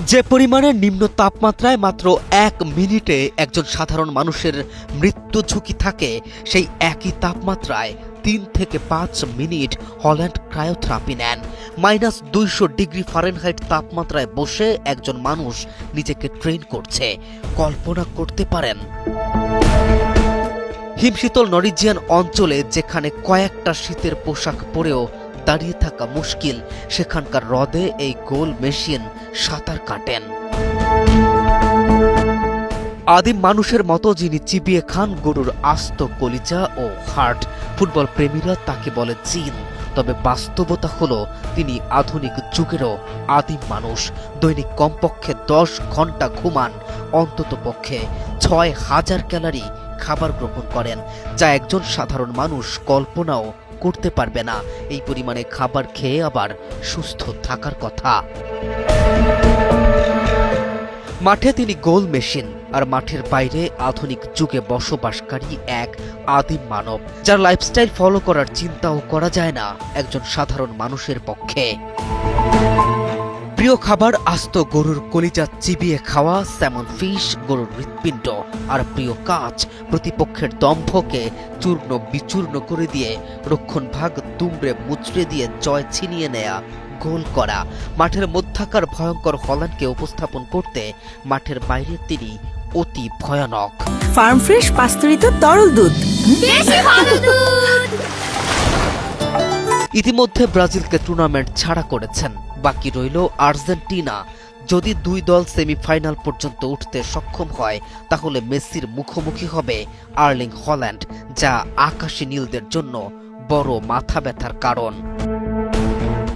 যে পরিমাণে নিম্ন তাপমাত্রায় মাত্র 1 মিনিটে একজন সাধারণ মানুষের মৃত্যু ঝুঁকি থাকে, সেই একই তাপমাত্রায় 3 থেকে 5 মিনিট হল্যান্ড ক্রায়োথেরাপি নেন। -200 ডিগ্রি ফারেনহাইট তাপমাত্রায় বসে একজন মানুষ নিজেকে ট্রেন করছে। কল্পনা করতে পারেন? হিমশীতল নরিজিয়ান অঞ্চলে যেখানে কয়েকটা শীতের পোশাক পরেও দাঁড়িয়ে থাকা মুশকিল, সেখানকার হ্রদে এই গোল মেশিন সাঁতার কাটেন। আদিম মানুষের মতো যিনি চিবিয়ে খান গরুর আস্ত কলিজা ও হার্ট, ফুটবল প্রেমীরা তাকে বলে জিন। তবে বাস্তবতা হলো তিনি আধুনিক যুগেরও আদিম মানুষ। দৈনিক কমপক্ষে 10 ঘন্টা ঘুমান, অন্ততপক্ষে 6000 ক্যালোরি খাবার গ্রহণ করেন, যা একজন সাধারণ মানুষ কল্পনাও করতে পারবে না। এই পরিমাণে খাবার খেয়ে আবার সুস্থ থাকার কথা। মাঠে তিনি গোল মেশিন, আর মাঠের বাইরে আধুনিক যুগে বসবাসকারী এক আদিম মানব, যার লাইফস্টাইল ফলো করার চিন্তাও করা যায় না একজন সাধারণ মানুষের পক্ষে। প্রিয় খাবার আস্ত গরুর কলিজা চিবিয়ে খাওয়া, স্যামন ফিশ, গরুর হৃৎপিণ্ড। আর প্রিয় কাজ, প্রতিপক্ষের দম্ভকে চূর্ণ বিচূর্ণ করে দিয়ে রক্ষণভাগ দুমড়ে মুচড়ে দিয়ে জয় ছিনিয়ে নেয়া, গোল করা। মাঠের মধ্যাকার ভয়ঙ্কর হল্যান্ডকে উপস্থাপন করতে মাঠের বাইরে তিনি অতি ভয়ানক। ফার্ম ফ্রেশ পাস্তুরিত তরল দুধ, বেশি ভালো দুধ। ইতিমধ্যে ব্রাজিলকে টুর্নামেন্ট ছাড়া করেছেন, বাকি রইল আর্জেন্টিনা। যদি দুই দল সেমিফাইনাল পর্যন্ত উঠতে সক্ষম হয়, তাহলে মেসির মুখোমুখি হবে আর্লিং হল্যান্ড, যা আকাশী নীলদের জন্য বড় মাথা ব্যথার কারণ।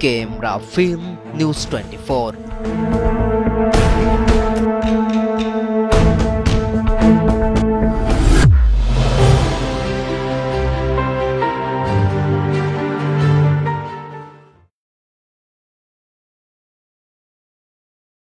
কেএম রাফিন, নিউজ 24।